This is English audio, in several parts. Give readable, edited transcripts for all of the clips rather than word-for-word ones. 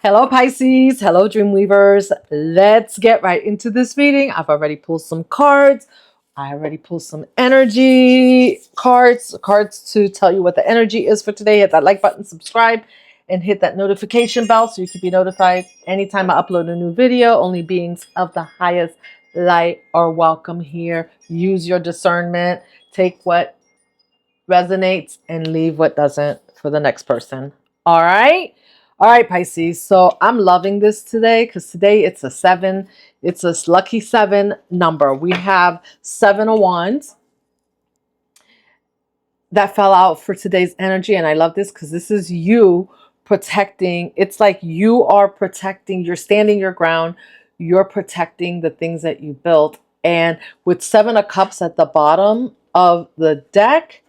Hello, Pisces. Hello, Dreamweavers. Let's get right into this reading. I've already pulled some cards. I already pulled some energy cards to tell you what the energy is for today. Hit that like button, subscribe, and hit that notification bell so you can be notified anytime I upload a new video. Only beings of the highest light are welcome here. Use your discernment. Take what resonates and leave what doesn't for the next person. All right. All right, Pisces. So I'm loving this today because today it's a 7. It's a lucky 7 number. We have 7 of Wands that fell out for today's energy. And I love this because this is you protecting. It's like you are protecting. You're standing your ground. You're protecting the things that you built. And with 7 of Cups at the bottom of the deck,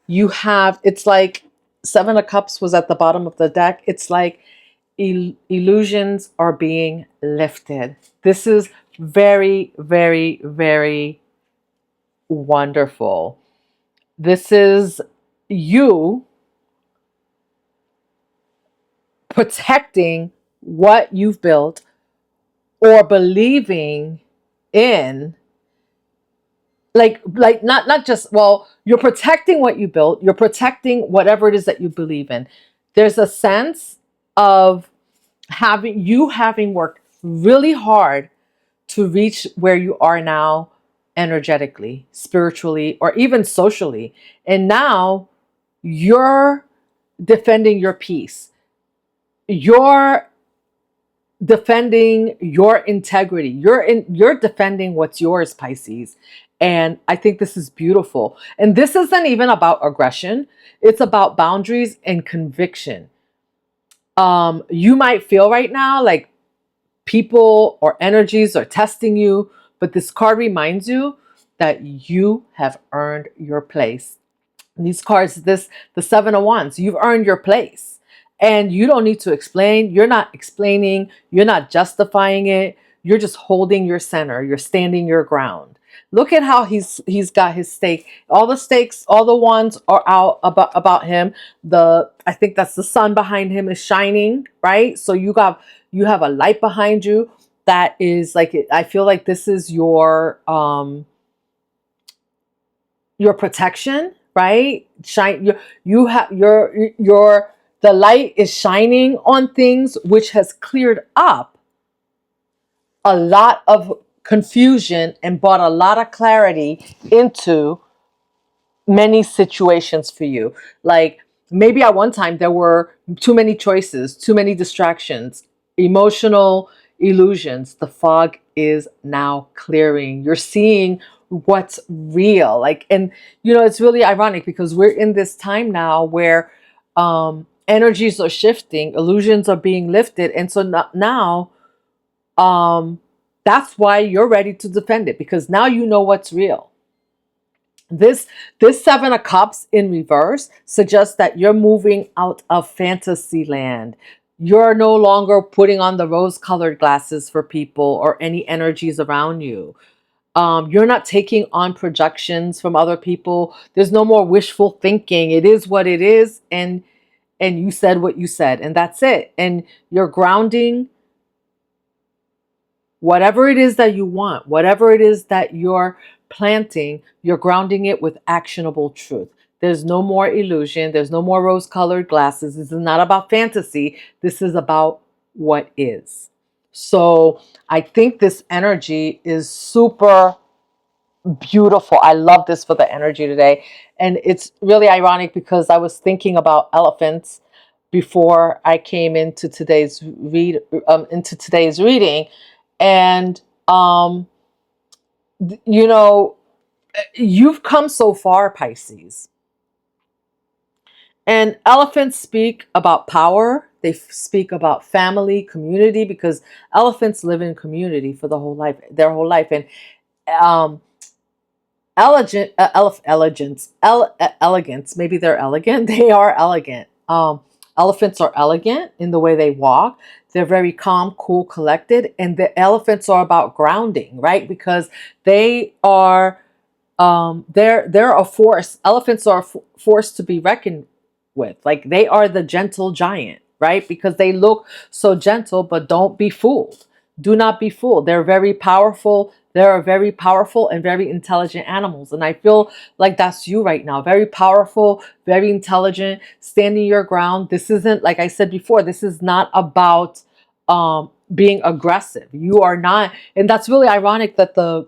you have, it's like 7 of Cups was at the bottom of the deck. It's like illusions are being lifted. This is very, very, very wonderful. This is you protecting what you've built or believing in, like not just, well, you're protecting what you built, you're protecting whatever it is that you believe in. There's a sense of having worked really hard to reach where you are now, energetically, spiritually, or even socially. And now you're defending your peace. You're defending your integrity. You're defending what's yours, Pisces. And I think this is beautiful. And this isn't even about aggression. It's about boundaries and conviction. You might feel right now like people or energies are testing you, but this card reminds you that you have earned your place. These cards, the 7 of Wands, you've earned your place. And you don't need to explain. You're not explaining. You're not justifying it. You're just holding your center. You're standing your ground. Look at how he's got his stake. All the stakes, all the wands are out about him. I think that's the sun behind him is shining, right? So you have a light behind you that is like, I feel like this is your protection, right? You have your the light is shining on things, which has cleared up a lot of confusion and brought a lot of clarity into many situations for you. Like maybe at one time there were too many choices, too many distractions, emotional illusions. The fog is now clearing. You're seeing what's real. Like, and it's really ironic because we're in this time now where energies are shifting, illusions are being lifted, and so now that's why you're ready to defend it, because now you know what's real. This 7 of Cups in reverse suggests that you're moving out of fantasy land. You're no longer putting on the rose-colored glasses for people or any energies around you. You're not taking on projections from other people. There's no more wishful thinking. It is what it is, and you said what you said, and that's it. And you're grounding whatever it is that you want, whatever it is that you're planting, you're grounding it with actionable truth. There's no more illusion. There's no more rose-colored glasses. This is not about fantasy. This is about what is. So I think this energy is super beautiful. I love this for the energy today. And it's really ironic because I was thinking about elephants before I came into today's reading. And you've come so far, Pisces. And elephants speak about power. They speak about family, community, because elephants live in community for their whole life. And um, elegance. Maybe they're elegant. They are elegant. Elephants are elegant in the way they walk. They're very calm, cool, collected, and the elephants are about grounding, right? Because they are they're a force. Elephants are a force to be reckoned with. Like they are the gentle giant. right? Because they look so gentle, but don't be fooled. Do not be fooled. They're very powerful. They're very powerful and very intelligent animals. And I feel like that's you right now. Very powerful, very intelligent, standing your ground. This isn't, like I said before, this is not about being aggressive. You are not. And that's really ironic that the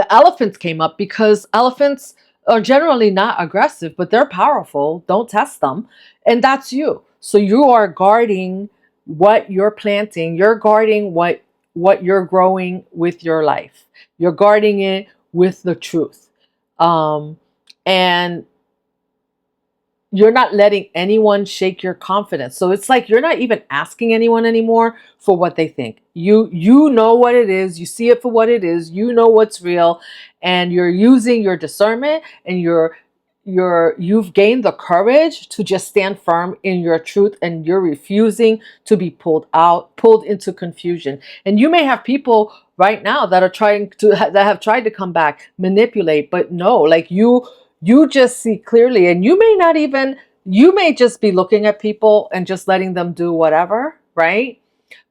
elephants came up, because elephants are generally not aggressive, but they're powerful. Don't test them. And that's you. So you are guarding what you're planting. You're guarding what you're growing with your life. You're guarding it with the truth. And you're not letting anyone shake your confidence. So it's like you're not even asking anyone anymore for what they think. You know what it is. You see it for what it is. You know what's real, and you're using your discernment, and you've gained the courage to just stand firm in your truth, and you're refusing to be pulled into confusion. And you may have people right now that have tried to come back, manipulate, but no, like you just see clearly, and you may just be looking at people and just letting them do whatever, right?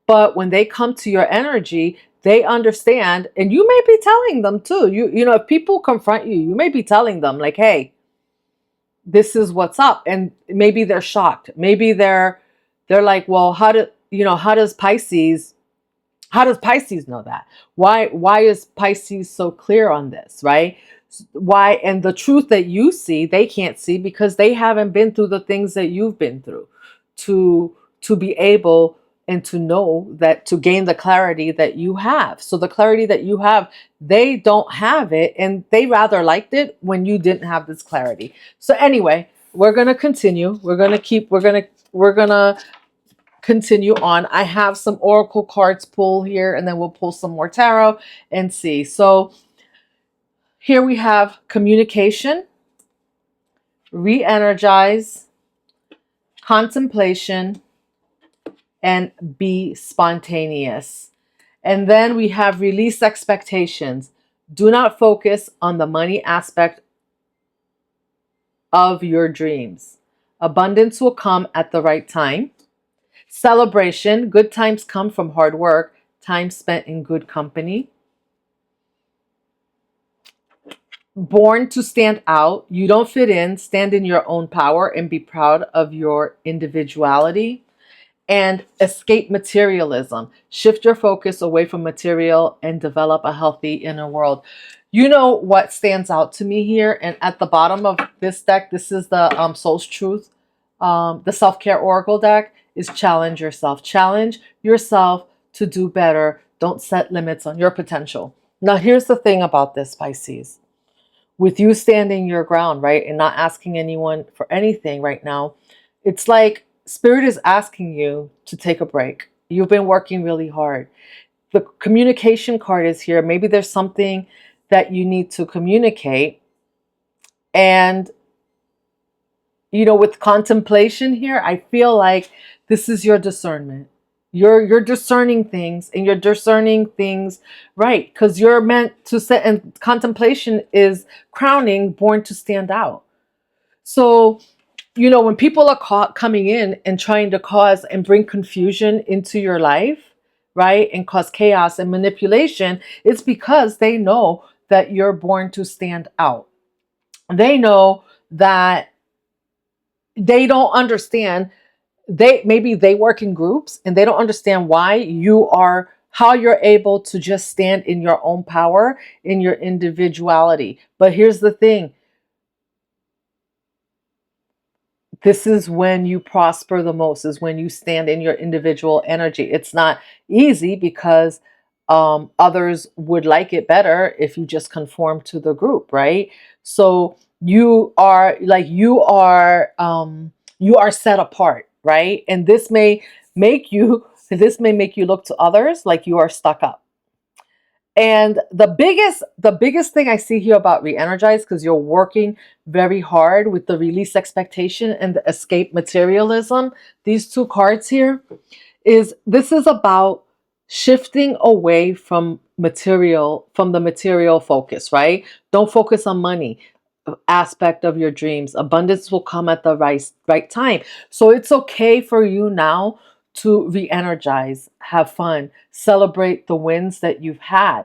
But when they come to your energy, they understand, and you may be telling them too. You know, if people confront you, you may be telling them like, "Hey, this is what's up." And maybe they're shocked. Maybe they're like, "Well, how does Pisces know that? Why is Pisces so clear on this, right? Why? And the truth that you see, they can't see, because they haven't been through the things that you've been through to be able and to know that, to gain the clarity that you have. So the clarity that you have, they don't have it, and they rather liked it when you didn't have this clarity. So anyway, we're going to continue. We're going to continue on. I have some oracle cards pull here, and then we'll pull some more tarot and see. So here we have communication, re-energize, contemplation, and be spontaneous. And then we have release expectations. Do not focus on the money aspect of your dreams. Abundance will come at the right time. Celebration. Good times come from hard work, time spent in good company. Born to stand out. You don't fit in. Stand in your own power and be proud of your individuality. And escape materialism. Shift your focus away from material and develop a healthy inner world. You know what stands out to me here? And at the bottom of this deck, this is the Soul's Truth, the self-care oracle deck, is challenge yourself. Challenge yourself to do better. Don't set limits on your potential. Now, here's the thing about this, Pisces. With you standing your ground, right, and not asking anyone for anything right now, it's like Spirit is asking you to take a break. You've been working really hard. The communication card is here. Maybe there's something that you need to communicate. And, you know, with contemplation here, I feel like this is your discernment. You're discerning things, and you're discerning things right, because you're meant to set, and contemplation is crowning, born to stand out. So, you know, when people are coming in and trying to cause and bring confusion into your life, right, and cause chaos and manipulation, it's because they know that you're born to stand out. They know that they don't understand. Maybe they work in groups and they don't understand how you're able to just stand in your own power, in your individuality. But here's the thing. This is when you prosper the most, is when you stand in your individual energy. It's not easy, because others would like it better if you just conform to the group, right? So you are set apart, right? And this may make you look to others like you are stuck up. And the biggest thing I see here about re-energize, because you're working very hard with the release expectation and the escape materialism, these two cards here, this is about shifting away from the material focus, right? Don't focus on money. aspect of your dreams. Abundance will come at the right time. So it's okay for you now to re-energize, have fun, celebrate the wins that you've had.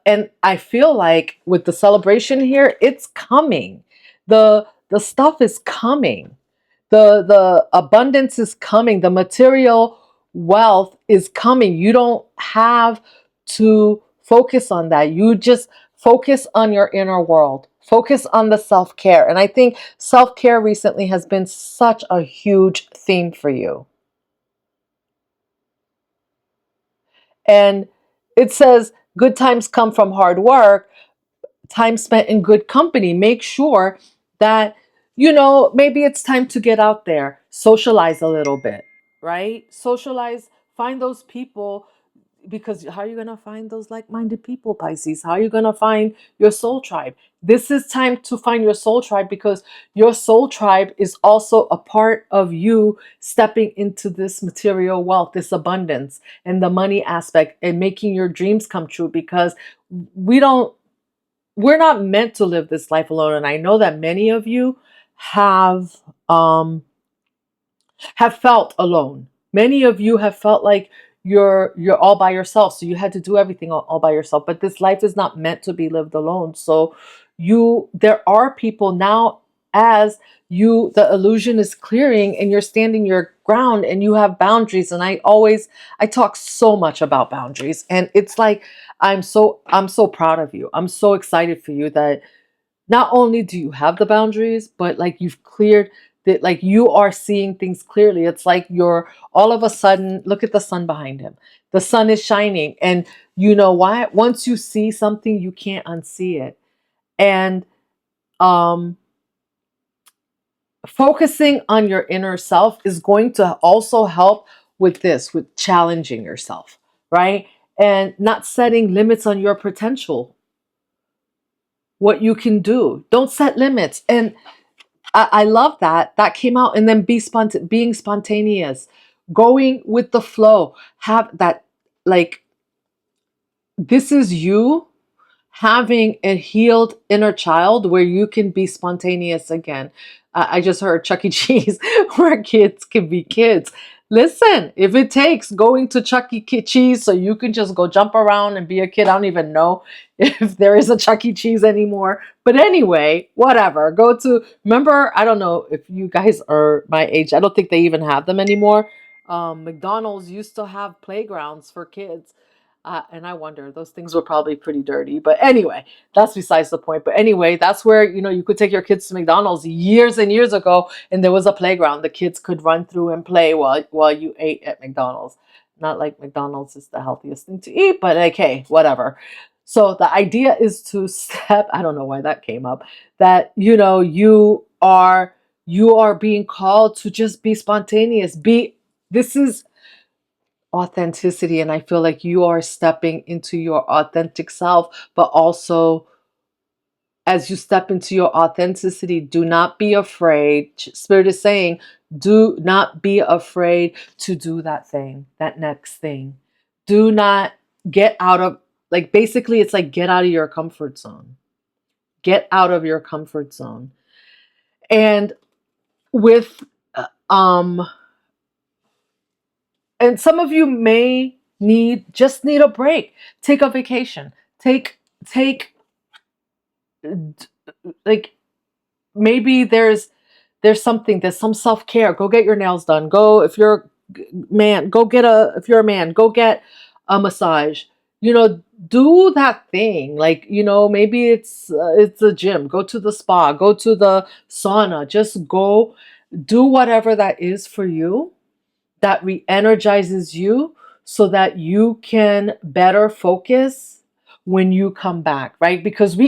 And I feel like with the celebration here, it's coming. The stuff is coming. The abundance is coming. The material wealth is coming. You don't have to focus on that. You just focus on your inner world. Focus on the self-care. And I think self-care recently has been such a huge theme for you. And it says good times come from hard work, time spent in good company. Make sure that, maybe it's time to get out there, socialize a little bit, right? Socialize, find those people, because how are you going to find those like-minded people, Pisces? How are you going to find your soul tribe? This is time to find your soul tribe, because your soul tribe is also a part of you stepping into this material wealth, this abundance, and the money aspect, and making your dreams come true, because we don't we're not meant to live this life alone. And I know that many of you have um have felt alone. Many of you have felt like you're all by yourself, so you had to do everything all by yourself. But this life is not meant to be lived alone. So there are people now, as the illusion is clearing and you're standing your ground and you have boundaries. And I talk so much about boundaries, and it's like I'm so proud of you. I'm so excited for you that not only do you have the boundaries, but like you've cleared that, like you are seeing things clearly. It's like you're all of a sudden, look at the sun behind him. The sun is shining. And you know why? Once you see something, you can't unsee it. And um, focusing on your inner self is going to also help with this, with challenging yourself, right? And not setting limits on your potential, what you can do. Don't set limits. And I love that. That came out. And then being spontaneous, going with the flow. Have that, like, this is you having a healed inner child where you can be spontaneous again. I just heard Chuck E. Cheese, where kids can be kids. Listen, if it takes going to Chuck E. Cheese so you can just go jump around and be a kid, I don't even know if there is a Chuck E. Cheese anymore. But anyway, whatever. Remember, I don't know if you guys are my age, I don't think they even have them anymore. McDonald's used to have playgrounds for kids. And I wonder, those things were probably pretty dirty. But anyway, that's besides the point. But anyway, that's where, you could take your kids to McDonald's years and years ago, and there was a playground. The kids could run through and play while you ate at McDonald's. Not like McDonald's is the healthiest thing to eat, but like, hey, whatever. So the idea is to step, I don't know why that came up, that, you are being called to just be spontaneous. This is authenticity, and I feel like you are stepping into your authentic self. But also, as you step into your authenticity, do not be afraid. Spirit is saying, do not be afraid to do that thing, that next thing. Do not get out of, like, basically it's like, get out of your comfort zone. Get out of your comfort zone. And with um and some of you may need a break. Take a vacation. Take like, maybe there's some self-care. Go get your nails done. Go, if you're if you're a man, go get a massage. Do that thing. Like, maybe it's a gym. Go to the spa, go to the sauna. Just go do whatever that is for you, that re-energizes you, so that you can better focus when you come back, right? Because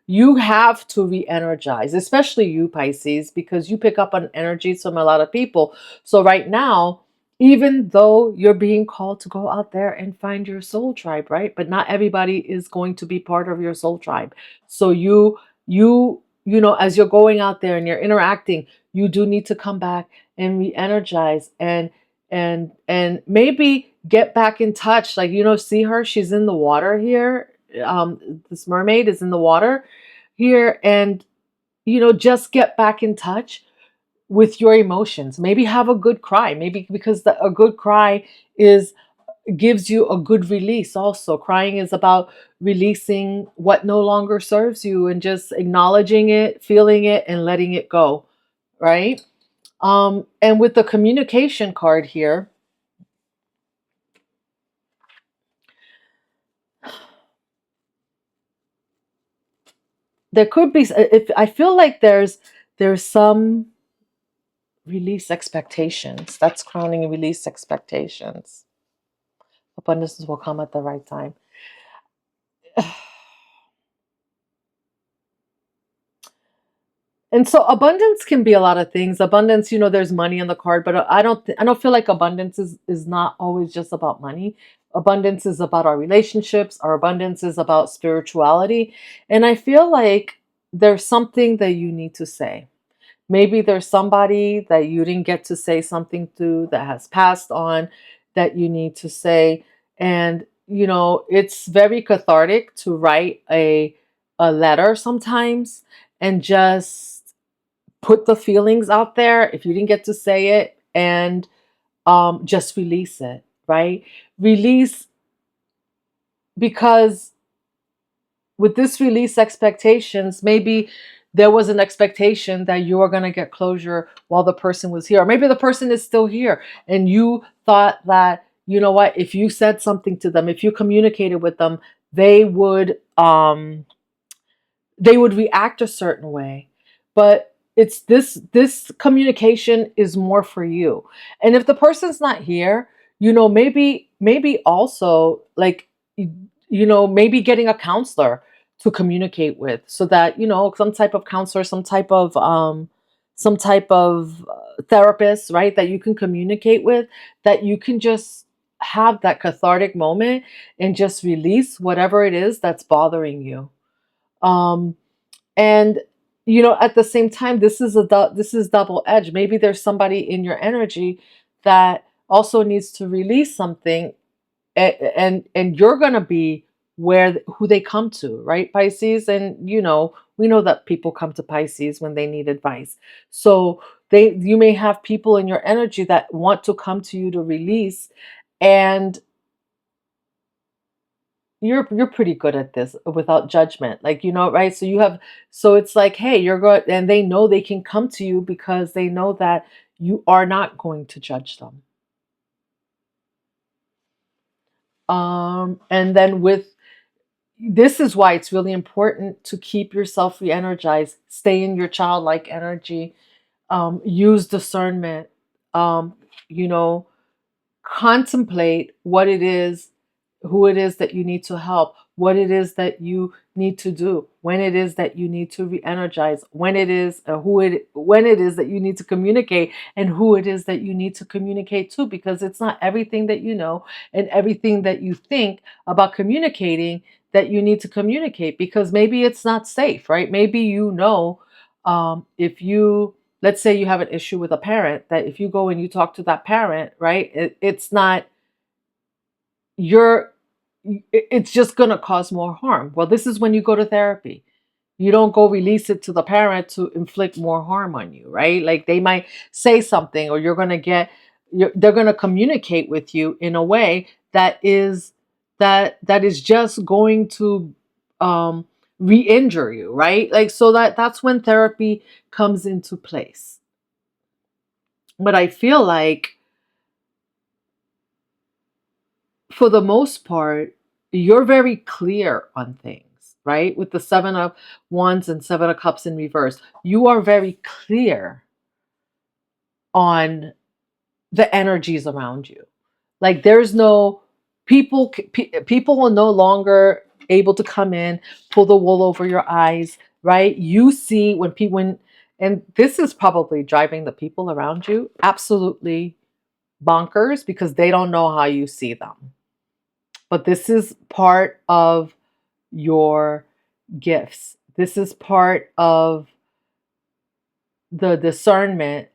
you have to re-energize, especially you, Pisces, because you pick up on energies from a lot of people. So right now, even though you're being called to go out there and find your soul tribe, right? But not everybody is going to be part of your soul tribe. So as you're going out there and you're interacting, you do need to come back and re-energize, and maybe get back in touch. Like, see her, she's in the water here. This mermaid is in the water here, and just get back in touch with your emotions. Maybe have a good cry. Maybe because a good cry is gives you a good release. Also, crying is about releasing what no longer serves you and just acknowledging it, feeling it, and letting it go, right? And with the communication card here, there could be, if I feel like there's some release expectations. That's crowning release expectations. Abundances will come at the right time. And so abundance can be a lot of things. Abundance, there's money in the card, but I don't feel like abundance is not always just about money. Abundance is about our relationships. Our abundance is about spirituality. And I feel like there's something that you need to say. Maybe there's somebody that you didn't get to say something to that has passed on that you need to say. And, it's very cathartic to write a letter sometimes and just put the feelings out there if you didn't get to say it, and just release it, right? Release, because with this release expectations, maybe there was an expectation that you were going to get closure while the person was here. Or maybe the person is still here and you thought that, you know what, if you said something to them, if you communicated with them, they would react a certain way. But it's this communication is more for you. And if the person's not here, maybe also, like, maybe getting a counselor to communicate with, so that, some type of counselor, some type of therapist, right, that you can communicate with, that you can just have that cathartic moment and just release whatever it is that's bothering you. um and at the same time, this is double edged. Maybe there's somebody in your energy that also needs to release something, and you're going to be who they come to, right, Pisces? And we know that people come to Pisces when they need advice. So you may have people in your energy that want to come to you to release, and you're pretty good at this without judgment, like, right? So it's like, hey, you're good, and they know they can come to you because they know that you are not going to judge them. And then with this is why it's really important to keep yourself re-energized, stay in your childlike energy, use discernment, um, you know contemplate what it is, who it is that you need to help, what it is that you need to do, when it is that you need to re-energize, when it is when it is that you need to communicate, and who it is that you need to communicate to, because it's not everything that you know and everything that you think about communicating that you need to communicate, because maybe it's not safe, right? Maybe if you, let's say you have an issue with a parent, that if you go and you talk to that parent, right, it's not you're it's just going to cause more harm. Well, this is when you go to therapy. You don't go release it to the parent to inflict more harm on you, right? Like, they might say something, or they're going to communicate with you in a way that is just going to re-injure you, right? Like, so that's when therapy comes into place. But I feel like, for the most part, you're very clear on things, right? With the Seven of Wands and Seven of Cups in reverse, you are very clear on the energies around you. Like, there's no people are no longer able to come in, pull the wool over your eyes, right? You see and this is probably driving the people around you absolutely bonkers, because they don't know how you see them. But this is part of your gifts. This is part of the discernment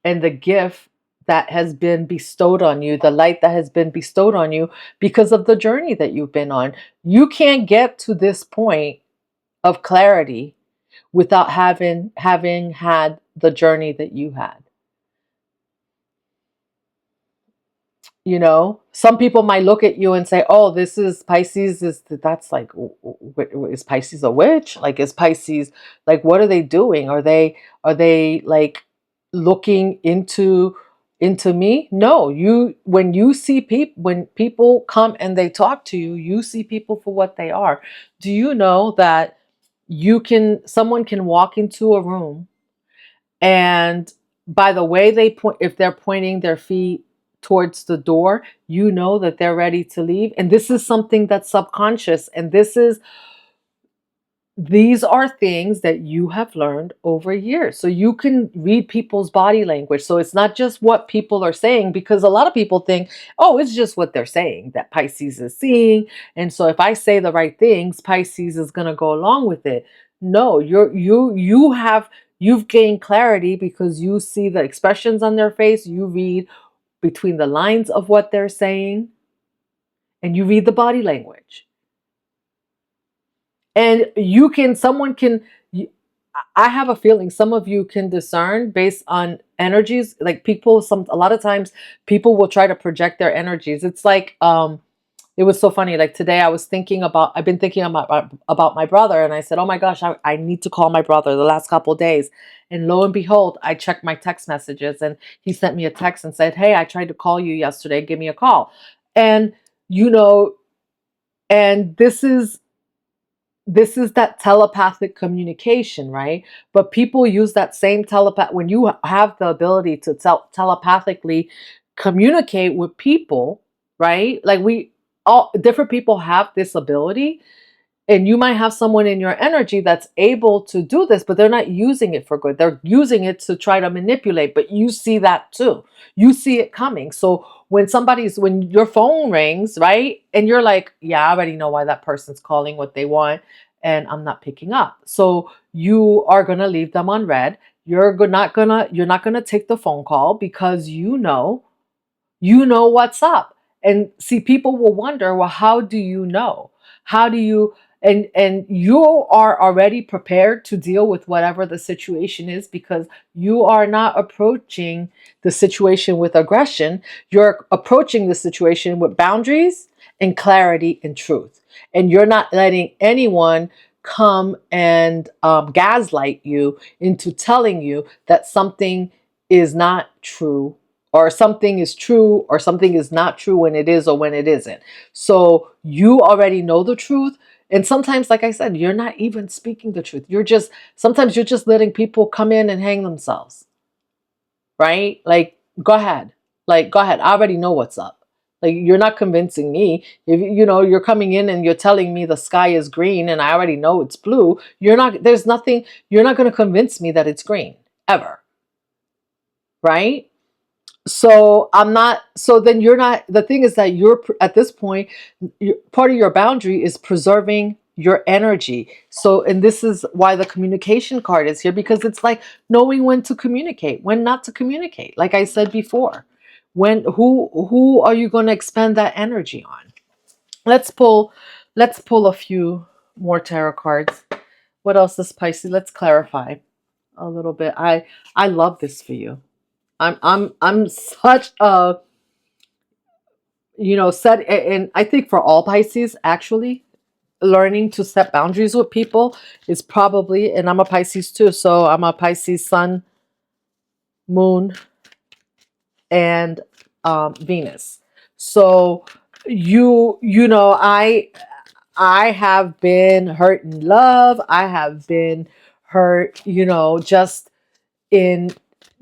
and the gift that has been bestowed on you, the light that has been bestowed on you because of the journey that you've been on. You can't get to this point of clarity without having had the journey that you had. You know, some people might look at you and say, "Oh, this is Pisces. That's like, is Pisces a witch? Like, is Pisces like, what are they doing? Are they like looking into me?" No, you when you see people when people come and they talk to you, you see people for what they are. Do you know that someone can walk into a room, and by the way they point, if they're pointing their feet towards the door, you know that they're ready to leave. And this is something that's subconscious. And these are things that you have learned over years. So you can read people's body language. So it's not just what people are saying, because a lot of people think, oh, it's just what they're saying that Pisces is seeing. And so if I say the right things, Pisces is going to go along with it. No, you've gained clarity because you see the expressions on their face. You read between the lines of what they're saying, and you read the body language. And someone can, I have a feeling some of you can discern based on energies. Like a lot of times people will try to project their energies. It's like, it was so funny. Like today I've been thinking about my brother, and I said, oh my gosh, I need to call my brother the last couple of days. And lo and behold, I checked my text messages, and he sent me a text and said, hey, I tried to call you yesterday. Give me a call. And, you know, and this is that telepathic communication, right? But people use that same when you have the ability to telepathically communicate with people, right? Like all different people have this ability, and you might have someone in your energy that's able to do this, but they're not using it for good. They're using it to try to manipulate, but you see that too. You see it coming. So when your phone rings, right? And you're like, yeah, I already know why that person's calling, what they want, and I'm not picking up. So you are going to leave them on red. You're not going to take the phone call because you know what's up. And see, people will wonder, well, how do you know? How do you and you are already prepared to deal with whatever the situation is, because you are not approaching the situation with aggression. You're approaching the situation with boundaries and clarity and truth. And you're not letting anyone come and gaslight you into telling you that something is not true, or something is true, or something is not true when it is or when it isn't. So you already know the truth. And sometimes, like I said, you're not even speaking the truth. Sometimes you're just letting people come in and hang themselves, right? Like, go ahead. Like, go ahead. I already know what's up. Like, you're not convincing me. If you're coming in and you're telling me the sky is green and I already know it's blue, you're not going to convince me that it's green ever. Right? So then you're not, the thing is that you're at this point, part of your boundary is preserving your energy. So, and this is why the communication card is here, because it's like knowing when to communicate, when not to communicate. Like I said before, who are you going to expend that energy on? Let's pull a few more tarot cards. What else is Pisces? Let's clarify a little bit. I love this for you. I'm such a, set, and I think for all Pisces, actually, learning to set boundaries with people is probably, and I'm a Pisces too, so I'm a Pisces sun, moon, and Venus. So I have been hurt in love. I have been hurt, in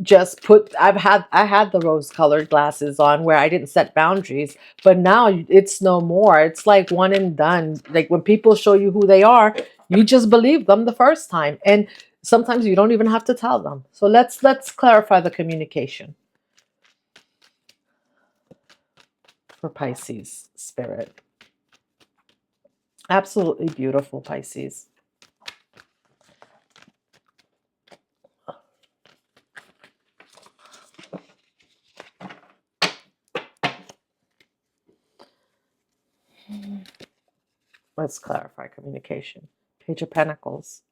just put I had the rose colored glasses on where I didn't set boundaries, but now it's no more. It's like one and done. Like when people show you who they are, you just believe them the first time, and sometimes you don't even have to tell them. So let's clarify the communication for Pisces spirit. Absolutely beautiful, Pisces. Let's clarify communication. Page of Pentacles.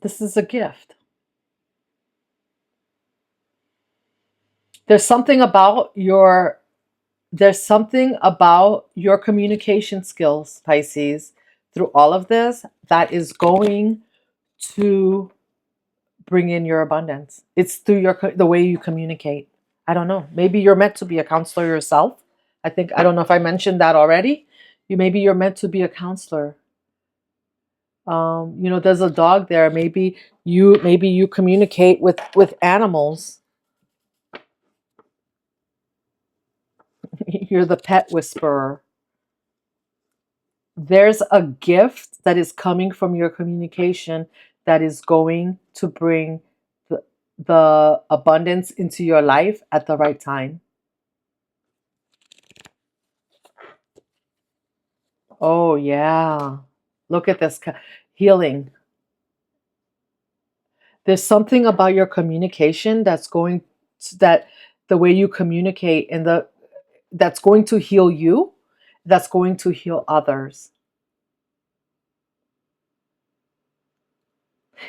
This is a gift. There's something about your there's something about your communication skills, Pisces, through all of this that is going to bring in your abundance. It's through the way you communicate. I don't know. Maybe you're meant to be a counselor yourself. I don't know if I mentioned that already. Maybe you're meant to be a counselor. There's a dog there. Maybe you communicate with animals. You're the pet whisperer. There's a gift that is coming from your communication that is going to bring the abundance into your life at the right time. Oh, yeah. Look at this healing. There's something about your communication that the way you communicate and that's going to heal you, that's going to heal others.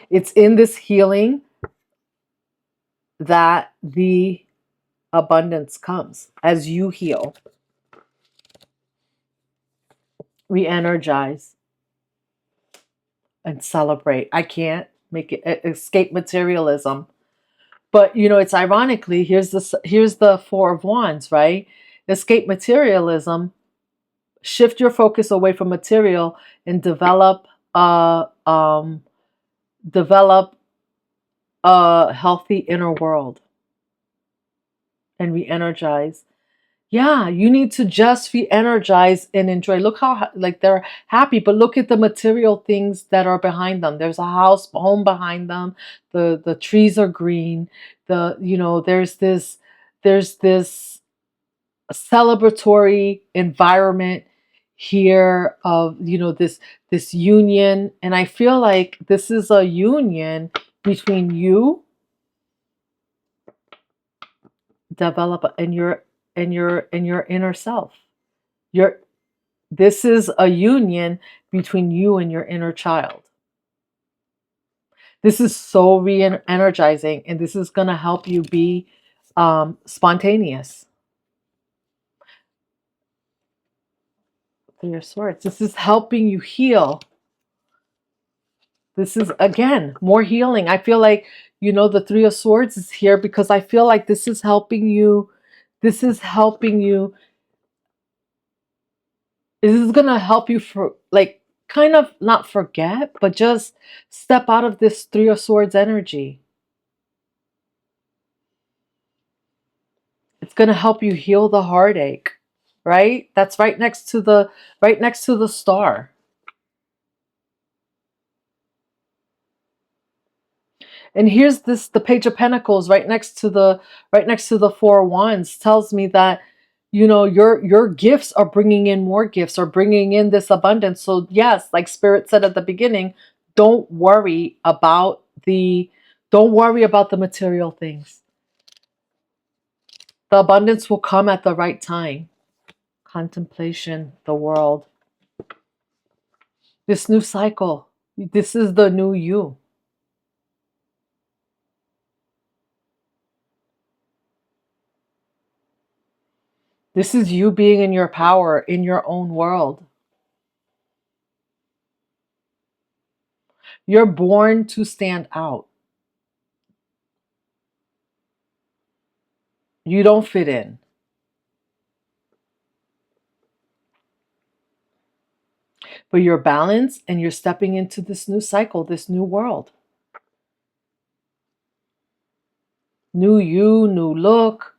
It's in this healing that the abundance comes as you heal. We energize and celebrate. I can't make it escape materialism. But it's ironically, here's the Four of Wands, right? Escape materialism, shift your focus away from material and develop a healthy inner world and re-energize. Yeah, you need to just be energized and enjoy. Look how like they're happy, but look at the material things that are behind them. There's a home behind them. The trees are green. There's this celebratory environment here of this union, and I feel like this is a union between you develop and your inner self. Your This is a union between you and your inner child. This is so re-energizing, and this is going to help you be spontaneous. Three of Swords. This is helping you heal. This is, again, more healing. I feel like, the Three of Swords is here because I feel like this is helping you. This is helping you. This is going to help you for, like, kind of not forget, but just step out of this Three of Swords energy. It's going to help you heal the heartache, right? That's right next to the star. And here's the Page of Pentacles right next to the Four of Wands tells me that your gifts are bringing in more gifts, or bringing in this abundance. So yes, like Spirit said at the beginning, don't worry about the material things. The abundance will come at the right time. Contemplation, the world. This new cycle. This is the new you. This is you being in your power, in your own world. You're born to stand out. You don't fit in. But you're balanced and you're stepping into this new cycle, this new world. New you, new look.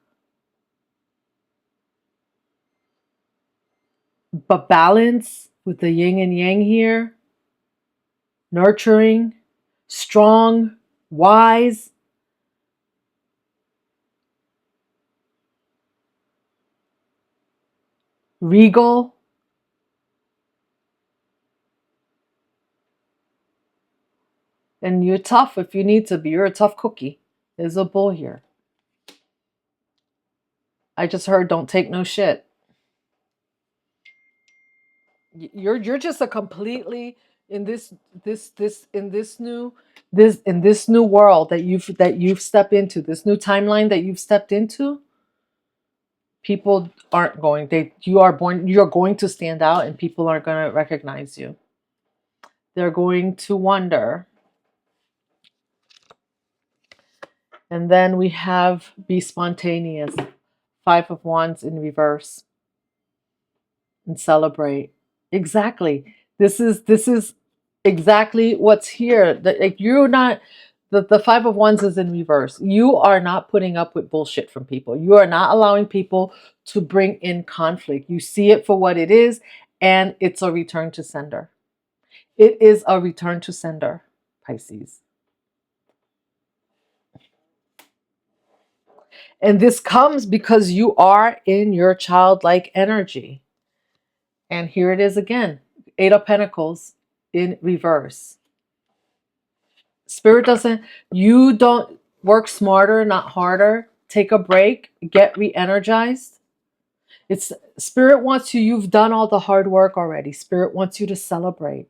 But balance with the yin and yang here. Nurturing, strong, wise. Regal. And you're tough if you need to be. You're a tough cookie. There's a bull here. I just heard don't take no shit. You're just a completely in this new world that you've stepped into, this new timeline that you've stepped into, people aren't going, you're going to stand out, and people aren't going to recognize you. They're going to wonder. And then we have be spontaneous, 5 of Wands in reverse, and celebrate. Exactly. This is exactly what's here. Like, you're not, the 5 of Wands is in reverse. You are not putting up with bullshit from people. You are not allowing people to bring in conflict. You see it for what it is, and it's a return to sender. It is a return to sender, Pisces. And this comes because you are in your childlike energy. And here it is again, 8 of Pentacles in reverse. Spirit doesn't, you don't work smarter, not harder. Take a break, get re-energized. It's Spirit wants you, you've done all the hard work already. Spirit wants you to celebrate.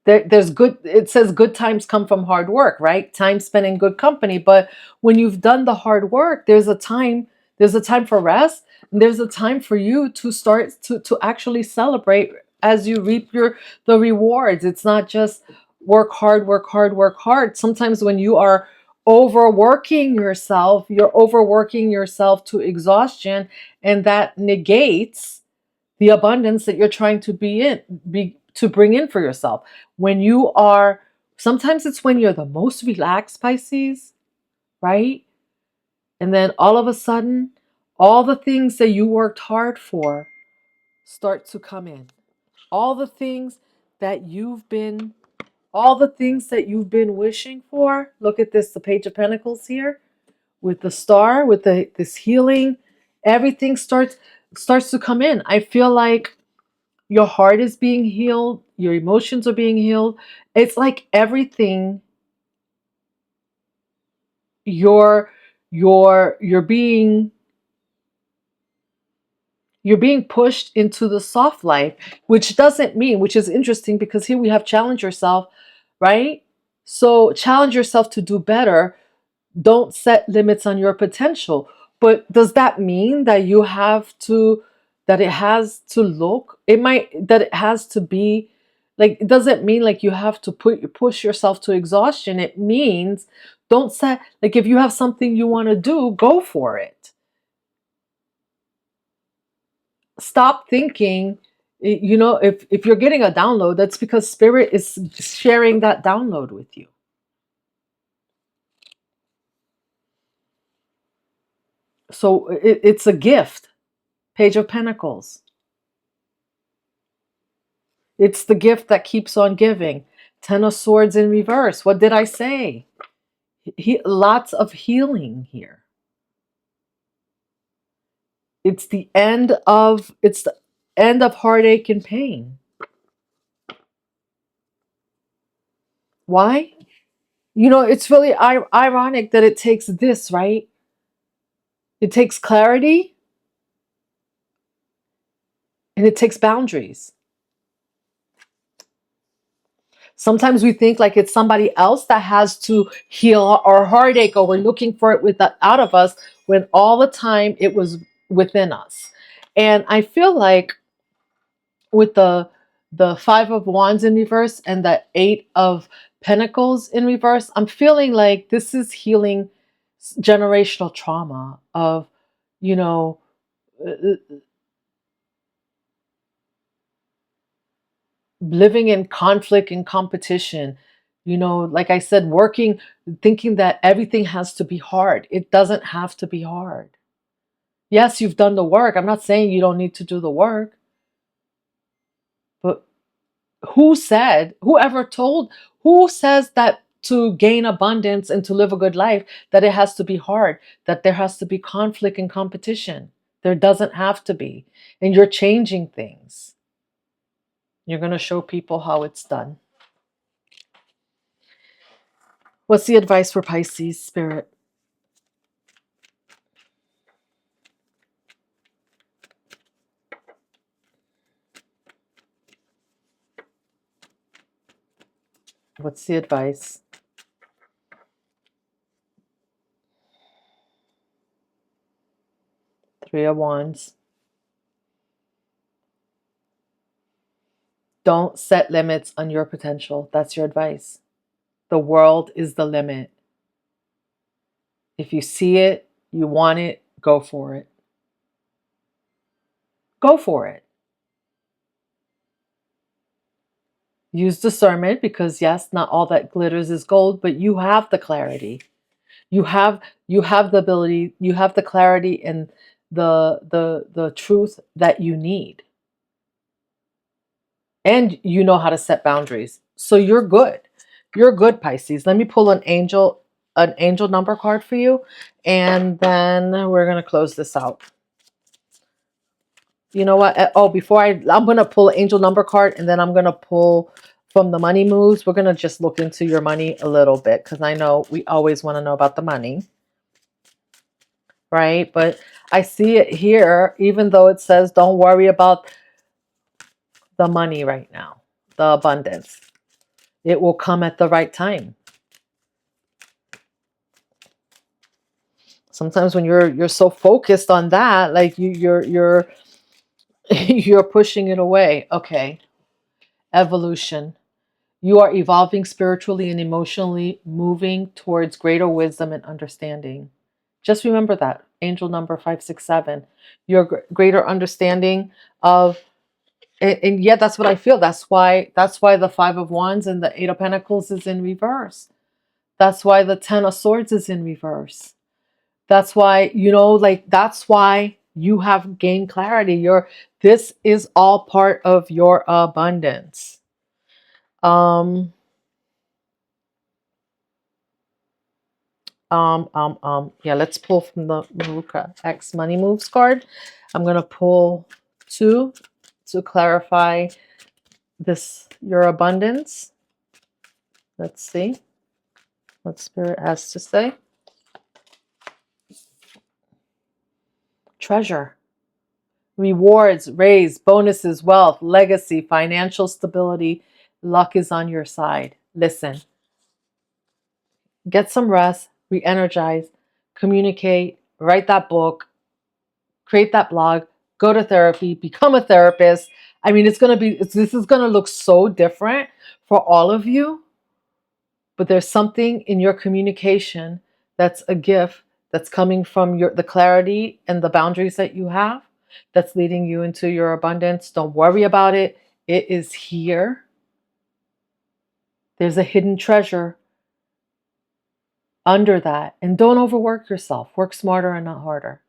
There's good, it says good times come from hard work, right? Time spent in good company. But when you've done the hard work, there's a time for rest, and there's a time for you to start to actually celebrate as you reap the rewards. It's not just work hard, work hard, work hard. Sometimes when you are overworking yourself, you're overworking yourself to exhaustion, and that negates the abundance that you're trying to to bring in for yourself. When you are, sometimes it's when you're the most relaxed, Pisces, right? And then all of a sudden, all the things that you worked hard for start to come in. All the things that you've been, all the things that you've been wishing for. Look at this, the Page of Pentacles here with the star, with this healing. Everything starts to come in. I feel like your heart is being healed, your emotions are being healed. It's like everything, you're you're being pushed into the soft life, which doesn't mean, which is interesting because here we have challenge yourself, right? So challenge yourself to do better. Don't set limits on your potential. But does that mean that you have to, that it has to look, it might, that it has to be like, it doesn't mean like you have to push yourself to exhaustion. It means don't set, like, if you have something you want to do, go for it. Stop thinking, if you're getting a download, that's because Spirit is sharing that download with you. So it's a gift. Page of Pentacles. It's the gift that keeps on giving. 10 of Swords in reverse. What did I say? Lots of healing here. It's the end of heartache and pain. Why? It's really ironic that it takes this, right? It takes clarity, and it takes boundaries. Sometimes we think like it's somebody else that has to heal our heartache, or we're looking for it out of us, when all the time it was within us. And I feel like with the 5 of Wands in reverse and the 8 of Pentacles in reverse, I'm feeling like this is healing generational trauma of, you know, living in conflict and competition. Like I said, thinking that everything has to be hard. It doesn't have to be hard. Yes, you've done the work. I'm not saying you don't need to do the work, but who says that to gain abundance and to live a good life, that it has to be hard, that there has to be conflict and competition? There doesn't have to be. And you're changing things. You're going to show people how it's done. What's the advice for Pisces, Spirit? What's the advice? Three of Wands. Don't set limits on your potential. That's your advice. The world is the limit. If you see it, you want it, go for it. Go for it. Use discernment because yes, not all that glitters is gold, but you have the clarity. You have the ability, you have the clarity and the truth that you need. And you know how to set boundaries. So you're good. You're good, Pisces. Let me pull an angel number card for you, and then we're going to close this out. You know what? Oh, I'm going to pull an angel number card, and then I'm going to pull from the money moves. We're going to just look into your money a little bit because I know we always want to know about the money. Right? But I see it here, even though it says don't worry about the money right now, the abundance. It will come at the right time. Sometimes when you're so focused on that, like you're you're pushing it away. Okay. Evolution. You are evolving spiritually and emotionally, moving towards greater wisdom and understanding. Just remember that. Angel number 567. Your greater understanding of, and yeah, that's what I feel. That's why the Five of Wands and the Eight of Pentacles is in reverse. That's why the Ten of Swords is in reverse. That's why, that's why you have gained clarity. This is all part of your abundance. Yeah, let's pull from the Maruka X Money Moves card. I'm going to pull two to clarify your abundance. Let's see what Spirit has to say. Treasure. Rewards, raise, bonuses, wealth, legacy, financial stability. Luck is on your side. Listen, get some rest, re-energize, communicate, write that book, create that blog, go to therapy, become a therapist. I mean, this is going to look so different for all of you, but there's something in your communication that's a gift that's coming from the clarity and the boundaries that you have that's leading you into your abundance. Don't worry about it. It is here. There's a hidden treasure under that. And don't overwork yourself. Work smarter and not harder.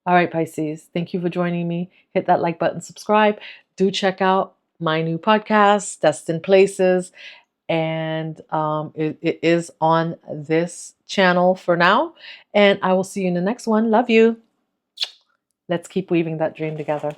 All right, Pisces, thank you for joining me. Hit that like button, subscribe. Do check out my new podcast, Destined Places. And it is on this channel for now. And I will see you in the next one. Love you. Let's keep weaving that dream together.